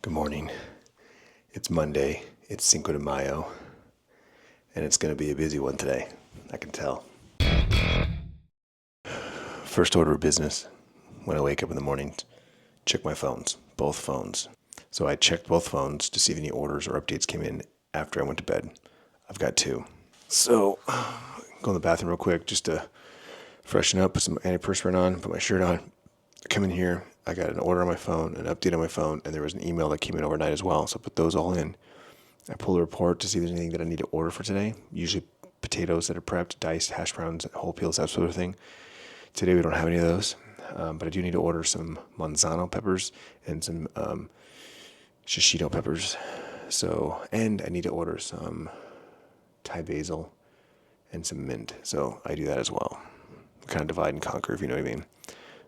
Good morning. It's Monday. It's Cinco de Mayo. And it's going to be a busy one today. I can tell. First order of business, when I wake up in the morning, check my phones, both phones. So I checked both phones to see if any orders or updates came in after I went to bed. I've got two. So go in the bathroom real quick just to freshen up, put some antiperspirant on, put my shirt on. I come in here. I got an order on my phone, an update on my phone, and there was an email that came in overnight as well. So I put those all in. I pull a report to see if there's anything that I need to order for today. Usually potatoes that are prepped, diced, hash browns, whole peels, that sort of thing. Today we don't have any of those, but I do need to order some manzano peppers and some shishito peppers. And I need to order some Thai basil and some mint. So I do that as well. Kind of divide and conquer, if you know what I mean.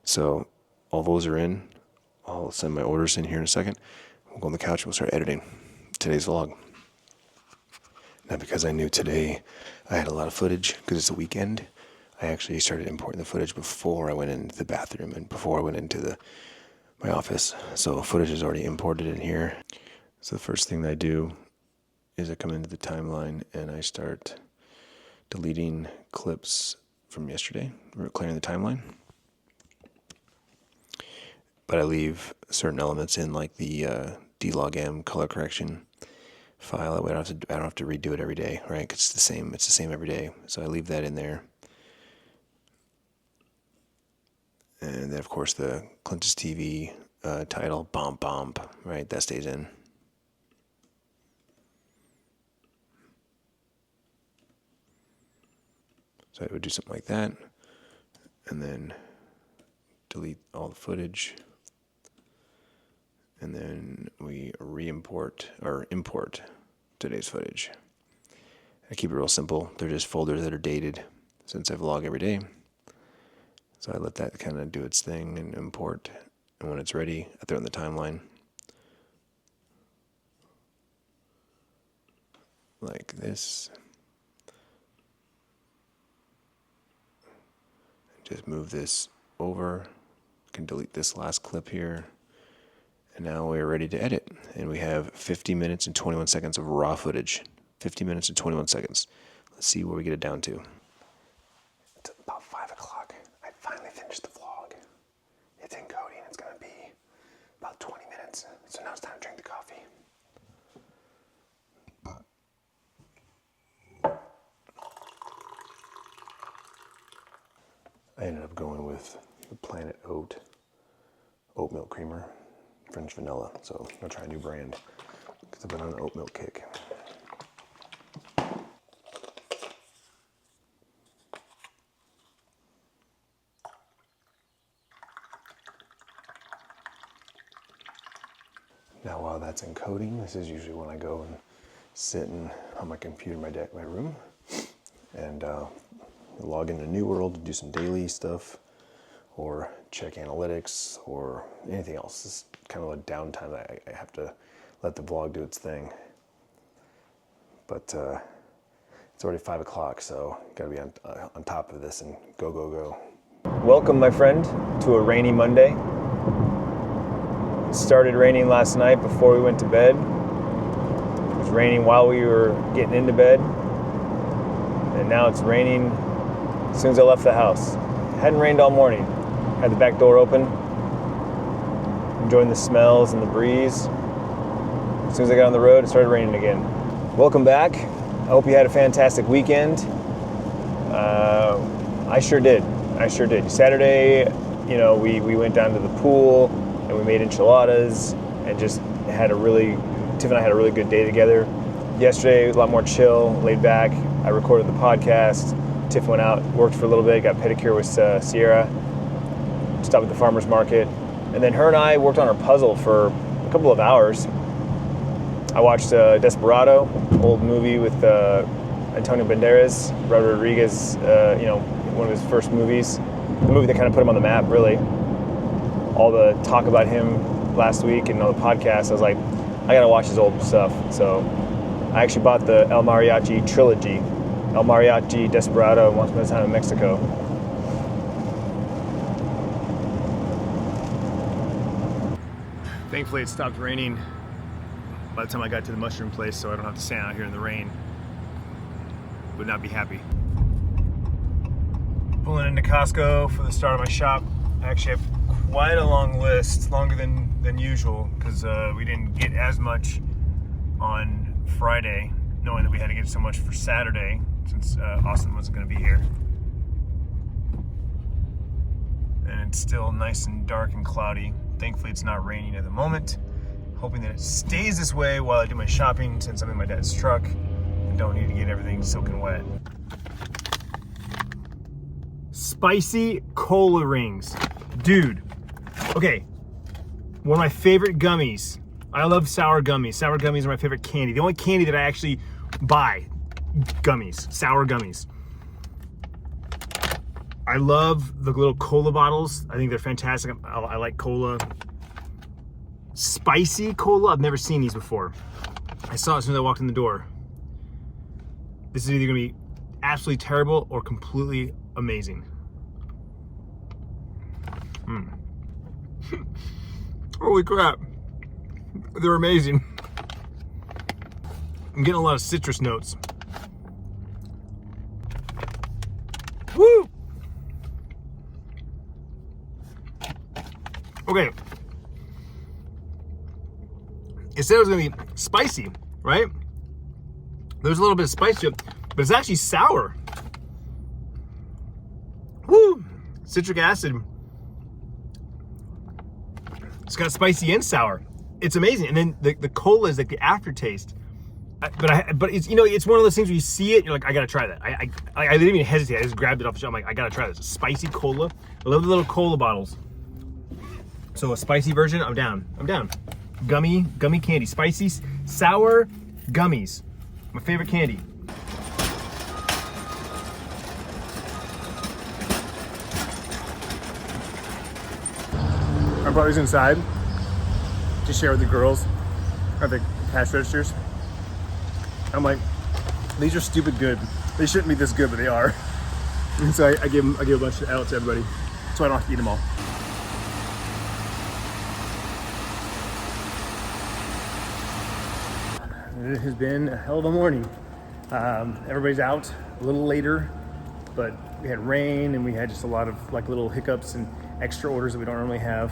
So all those are in. I'll send my orders in here in a second. We'll go on the couch and we'll start editing today's vlog. Now, because I knew today I had a lot of footage because it's a weekend, I actually started importing the footage before I went into the bathroom and before I went into my office. So footage is already imported in here. So the first thing that I do is I come into the timeline and I start deleting clips from yesterday. We're clearing the timeline. But I leave certain elements in, like the D-Log-M color correction file. That way I don't have to redo it every day, right? 'Cause it's the same every day. So I leave that in there. And then, of course, the Clintus.tv title, Bomb, right? That stays in. So I would do something like that. And then delete all the footage. And then we import today's footage. I keep it real simple. They're just folders that are dated since I vlog every day. So I let that kind of do its thing and import. And when it's ready, I throw it in the timeline. Like this. Just move this over. I can delete this last clip here. And now we're ready to edit. And we have 50 minutes and 21 seconds of raw footage. 50 minutes and 21 seconds. Let's see where we get it down to. It's about 5 o'clock. I finally finished the vlog. It's encoding. It's going to be about 20 minutes. So now it's time to drink the coffee. I ended up going with the Planet Oat milk creamer. French vanilla, so I'm gonna try a new brand because I've been on an oat milk kick. Now, while that's encoding, this is usually when I go and sit on my computer in my room and log into New World to do some daily stuff or check analytics or anything else. It's kind of a downtime. I have to let the vlog do its thing. But it's already 5 o'clock, so gotta be on top of this and go. Welcome, my friend, to a rainy Monday. It started raining last night before we went to bed. It was raining while we were getting into bed. And now it's raining as soon as I left the house. It hadn't rained all morning. Had the back door open, enjoying the smells and the breeze. As soon as I got on the road, it started raining again. Welcome back. I hope you had a fantastic weekend. I sure did. Saturday, we went down to the pool and we made enchiladas and just Tiff and I had a really good day together. Yesterday, it was a lot more chill, laid back. I recorded the podcast. Tiff went out, worked for a little bit, got pedicure with Sierra. Stopped at the farmer's market, and then her and I worked on our puzzle for a couple of hours. I watched Desperado, old movie with Antonio Banderas, Robert Rodriguez, one of his first movies. The movie that kind of put him on the map, really. All the talk about him last week and on the podcast, I was like, I gotta watch his old stuff. So I actually bought the El Mariachi trilogy, El Mariachi, Desperado, and Once Upon a Time in Mexico. Thankfully, it stopped raining by the time I got to the mushroom place, so I don't have to stand out here in the rain. Would not be happy. Pulling into Costco for the start of my shop. I actually have quite a long list, longer than usual, because we didn't get as much on Friday, knowing that we had to get so much for Saturday, since Austin wasn't going to be here. And it's still nice and dark and cloudy. Thankfully, it's not raining at the moment. Hoping that it stays this way while I do my shopping, since I'm in my dad's truck and don't need to get everything soaking wet. Spicy cola rings. Dude, okay, one of my favorite gummies. I love sour gummies. Sour gummies are my favorite candy. The only candy that I actually buy, gummies, sour gummies. I love the little cola bottles. I think they're fantastic. I like cola. Spicy cola, I've never seen these before. I saw it as soon as I walked in the door. This is either gonna be absolutely terrible or completely amazing. Holy crap. They're amazing. I'm getting a lot of citrus notes. Woo! Okay. It said it was gonna be spicy, right? There's a little bit of spice to it, but it's actually sour. Woo! Citric acid. It's got spicy and sour. It's amazing. And then the cola is like the aftertaste. But it's, you know, it's one of those things where you see it, you're like, I gotta try that. I didn't even hesitate. I just grabbed it off the shelf. I'm like, I gotta try this. Spicy cola. I love the little cola bottles. So a spicy version, I'm down. Gummy candy. Spicy, sour gummies. My favorite candy. I brought these inside to share with the girls at the cash registers. I'm like, these are stupid good. They shouldn't be this good, but they are. And so I give a bunch out to everybody, so I don't have to eat them all. It has been a hell of a morning. Everybody's out a little later, but we had rain and we had just a lot of like little hiccups and extra orders that we don't normally have.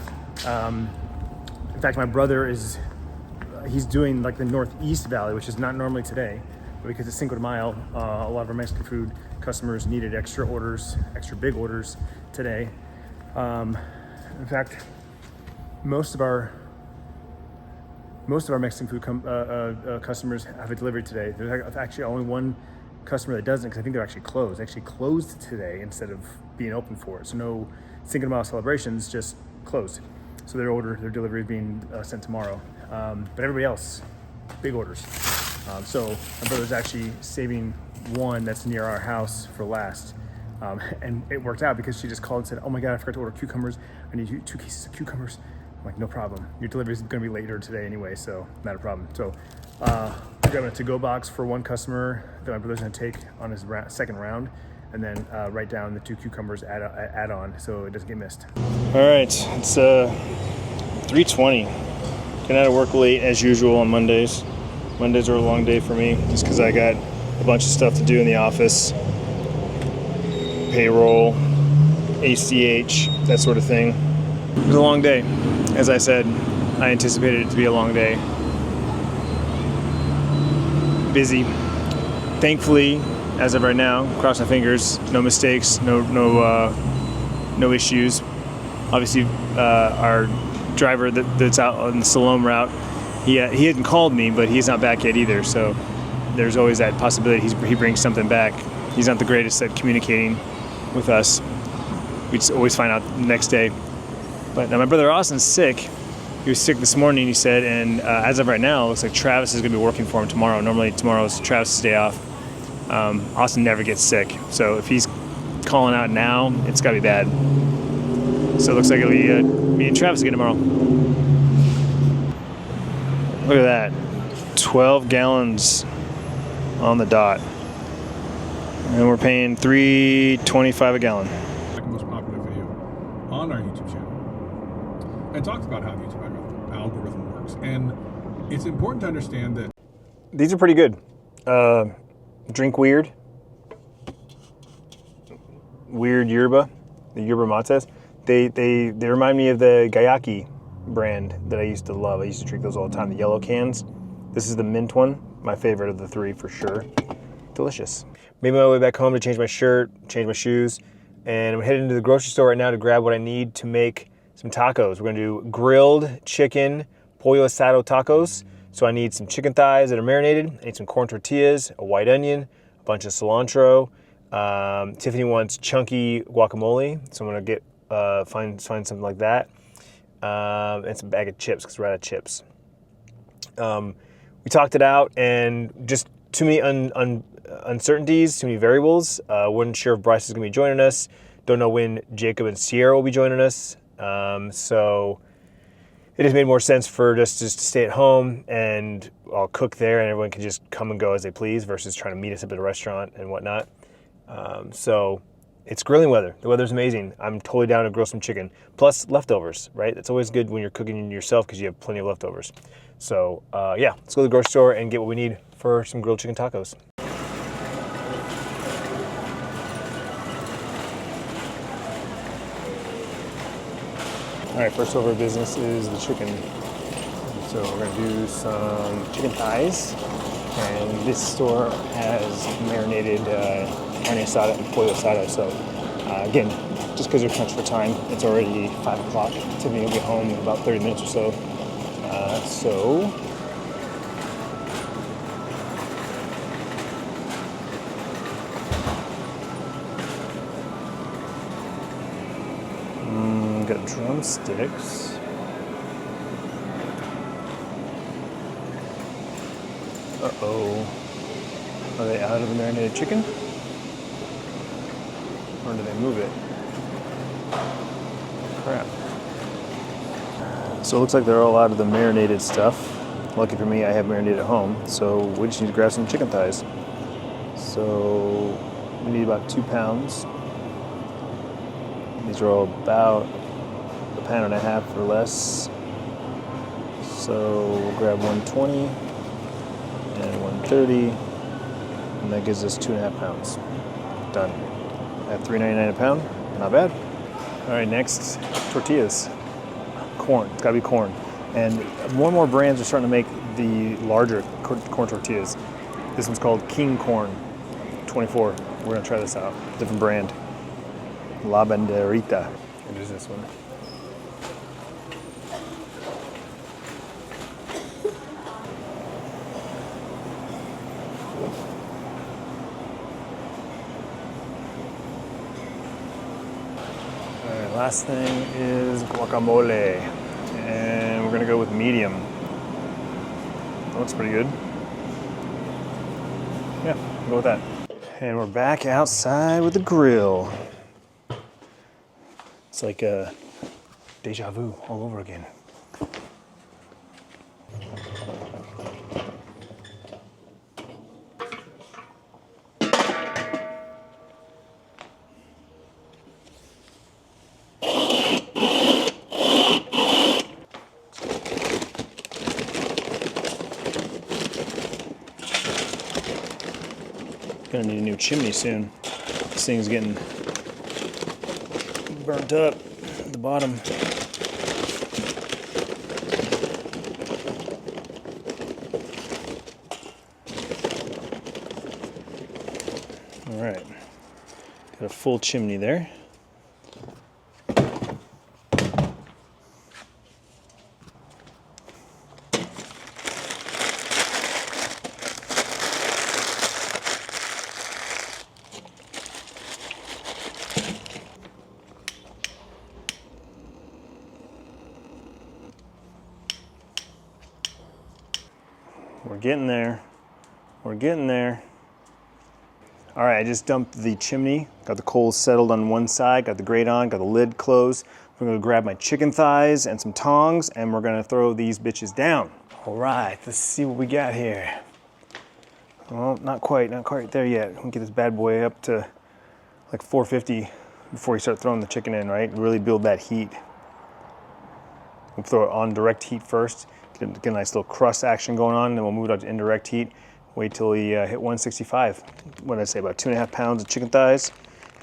In fact, my brother he's doing like the Northeast Valley, which is not normally today, but because it's Cinco de Mayo, a lot of our Mexican food customers needed extra big orders today. In fact, most of our Mexican food customers have a delivery today. There's actually only one customer that doesn't, because I think they're actually closed. They actually closed today instead of being open for it. So no Cinco de Mayo celebrations, just closed. So their delivery is being sent tomorrow. But everybody else, big orders. So my brother's actually saving one that's near our house for last. And it worked out because she just called and said, oh my God, I forgot to order cucumbers. I need 2 cases of cucumbers. I'm like, no problem. Your delivery is going to be later today anyway, so not a problem. So I'm grabbing a to-go box for one customer that my brother's going to take on his second round, and then write down the 2 cucumbers add on so it doesn't get missed. All right, it's 3:20. Getting out of work late as usual on Mondays. Mondays are a long day for me just because I got a bunch of stuff to do in the office. Payroll, ACH, that sort of thing. It was a long day. As I said, I anticipated it to be a long day. Busy. Thankfully, as of right now, cross my fingers, no mistakes, no issues. Obviously, our driver that's out on the Salome route, he hadn't called me, but he's not back yet either. So there's always that possibility he brings something back. He's not the greatest at communicating with us. We just always find out the next day. But my brother Austin's sick. He was sick this morning, he said, and as of right now, it looks like Travis is going to be working for him tomorrow. Normally tomorrow is Travis' day off. Austin never gets sick, so if he's calling out now, it's got to be bad. So it looks like it'll be me and Travis again tomorrow. Look at that, 12 gallons on the dot, and we're paying $3.25 a gallon. Second most popular video on our YouTube channel, and talks about how the YouTube algorithm works. And It's important to understand that These are pretty good. Drink weird. Weird yerba, the yerba mates. They remind me of the Gayaki brand that I used to love. I used to drink those all the time, the yellow cans. This is the mint one, my favorite of the three for sure. Delicious. Made my way back home to change my shirt, change my shoes, and I'm heading into the grocery store right now to grab what I need to make some tacos. We're gonna do grilled chicken pollo asado tacos. So I need some chicken thighs that are marinated. I need some corn tortillas, a white onion, a bunch of cilantro. Tiffany wants chunky guacamole, so I'm gonna get find something like that, and some bag of chips because we're out of chips. We talked it out, and just too many uncertainties, too many variables. Wasn't sure if Bryce is gonna be joining us. Don't know when Jacob and Sierra will be joining us. So it just made more sense for just to stay at home and I'll cook there and everyone can just come and go as they please versus trying to meet us up at a restaurant and whatnot. So it's grilling weather. The weather's amazing. I'm totally down to grill some chicken. Plus leftovers, right? It's always good when you're cooking yourself because you have plenty of leftovers. So yeah, let's go to the grocery store and get what we need for some grilled chicken tacos. All right, first order of business is the chicken. So we're gonna do some chicken thighs. And this store has marinated carne asada and pollo asado. So again, just because they're crunched for time, it's already 5 o'clock. Tiffany will get home in about 30 minutes or so. Got drumsticks. Uh-oh. Are they out of the marinated chicken? Or did they move it? Crap. So it looks like they're all out of the marinated stuff. Lucky for me, I have marinated at home. So we just need to grab some chicken thighs. So we need about 2 pounds. These are all about a pound and a half or less. So we'll grab 120 and 130, and that gives us 2.5 pounds. Done. At $3.99 a pound, not bad. All right, next, tortillas. Corn, it's gotta be corn. And more and more brands are starting to make the larger corn tortillas. This one's called King Corn 24. We're gonna try this out, different brand. La Banderita. What is this one? All right, last thing is guacamole. And we're gonna go with medium. That looks pretty good. Yeah, we'll go with that. And we're back outside with the grill. It's like a deja vu all over again. Gonna need a new chimney soon. This thing's getting burnt up at the bottom. All right, got a full chimney there. We're getting there. We're getting there. All right, I just dumped the chimney. Got the coals settled on one side, got the grate on, got the lid closed. We're gonna grab my chicken thighs and some tongs, and we're gonna throw these bitches down. All right, let's see what we got here. Well, not quite there yet. We'll get this bad boy up to like 450 before you start throwing the chicken in, right? Really build that heat. We'll throw it on direct heat first, Get a nice little crust action going on, and then we'll move it up to indirect heat. Wait till we hit 165. What did I say, about 2.5 pounds of chicken thighs?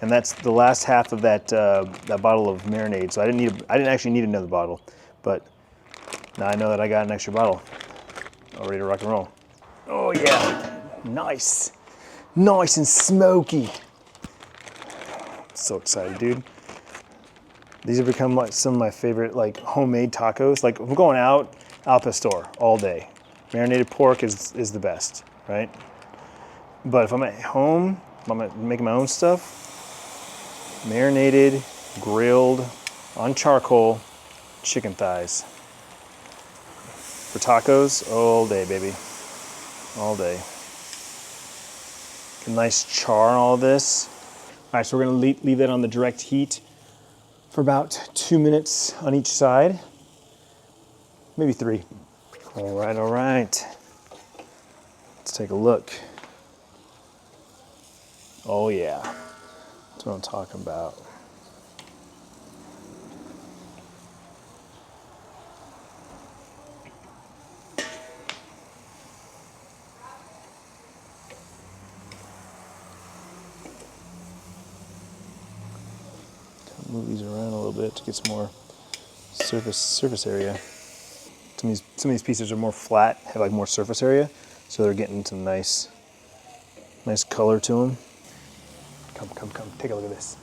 And that's the last half of that bottle of marinade. So I didn't actually need another bottle, but now I know that I got an extra bottle. All ready to rock and roll. Oh yeah, nice. Nice and smoky. So excited, dude. These have become like some of my favorite like homemade tacos. Like if I'm going out, al pastor all day. Marinated pork is the best, right? But if I'm at home, I'm making my own stuff, marinated, grilled, on charcoal, chicken thighs. For tacos, all day, baby. All day. Get a nice char on all this. All right, so we're gonna leave that on the direct heat for about 2 minutes on each side. Maybe 3. All right. Let's take a look. Oh yeah, that's what I'm talking about. Move these around a little bit to get some more surface area. Some of these pieces are more flat, have like more surface area, so they're getting some nice color to them. Come, take a look at this.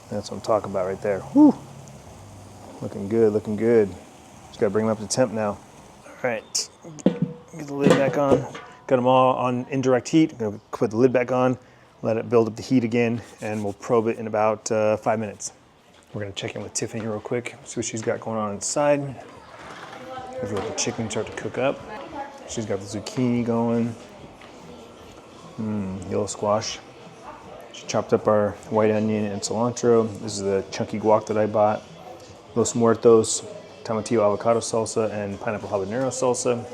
That's what I'm talking about right there. Whew. Looking good. Just gotta bring them up to temp now. All right, get the lid back on. Got them all on indirect heat. I'm gonna put the lid back on, let it build up the heat again, and we'll probe it in about 5 minutes. We're gonna check in with Tiffany real quick, see what she's got going on inside. We've let the chicken start to cook up. She's got the zucchini going. Yellow squash. She chopped up our white onion and cilantro. This is the chunky guac that I bought. Los Muertos, tomatillo avocado salsa, and pineapple habanero salsa.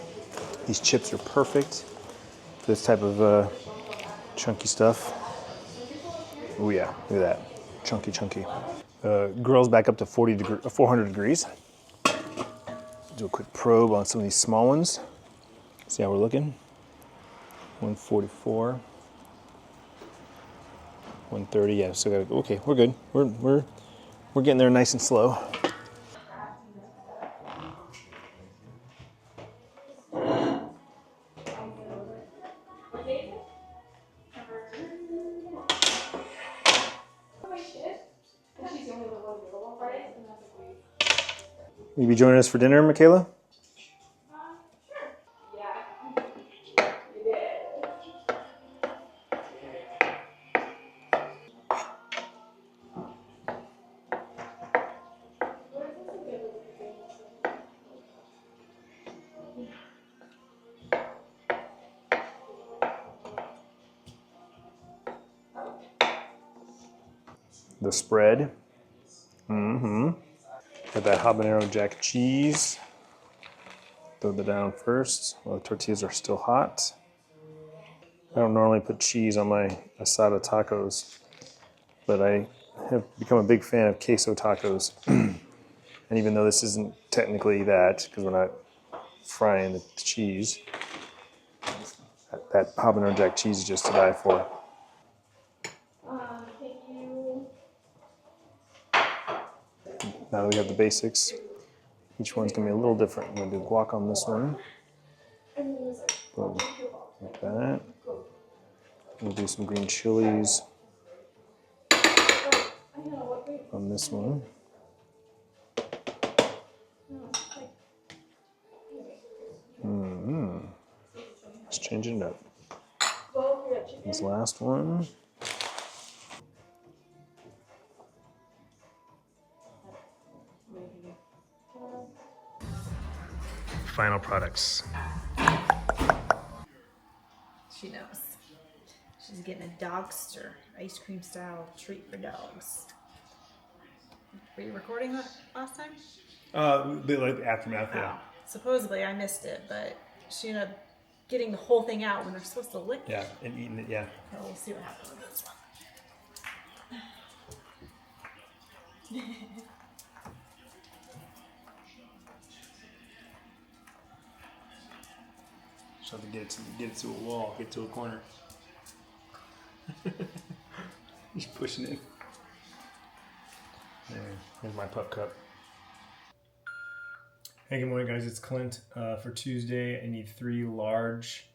These chips are perfect for this type of chunky stuff. Oh yeah, look at that. Chunky. Grills back up to 400 degrees. Do a quick probe on some of these small ones. See how we're looking. 144. 130, yeah, so okay, we're good. We're getting there nice and slow. Will you be joining us for dinner, Michaela? The spread. Got that habanero jack cheese. Throw that down first while the tortillas are still hot. I don't normally put cheese on my asado tacos, but I have become a big fan of queso tacos. And even though this isn't technically that, because we're not frying the cheese, that habanero jack cheese is just to die for. Thank you. Now that we have the basics, each one's gonna be a little different. I'm gonna do guac on this one. Boom, like that. We'll do some green chilies on this one. Let's change it up. This last one. Final products. She knows. She's getting a dogster ice cream style treat for dogs. Were you recording that last time? Like the aftermath, yeah. Supposedly I missed it, but she ended up getting the whole thing out when they're supposed to lick it. Yeah, and eating it, yeah. So we'll see what happens with this one. So I have to get it to a wall, get to a corner. Just pushing it. There's my pup cup. Hey, good morning, guys. It's Clint. For Tuesday, I need 3 large,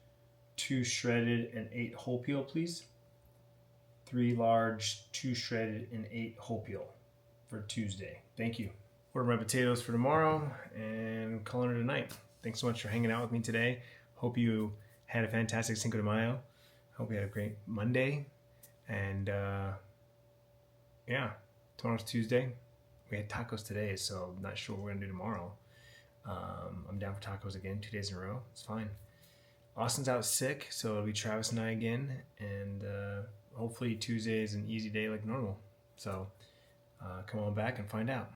2 shredded, and 8 whole peel, please. 3 large, 2 shredded, and 8 whole peel for Tuesday. Thank you. Order my potatoes for tomorrow and calling it a night. Thanks so much for hanging out with me today. Hope you had a fantastic Cinco de Mayo. Hope you had a great Monday. And yeah, tomorrow's Tuesday. We had tacos today, so I'm not sure what we're gonna do tomorrow. I'm down for tacos again, 2 days in a row. It's fine. Austin's out sick, so it'll be Travis and I again, and hopefully Tuesday is an easy day like normal. So come on back and find out.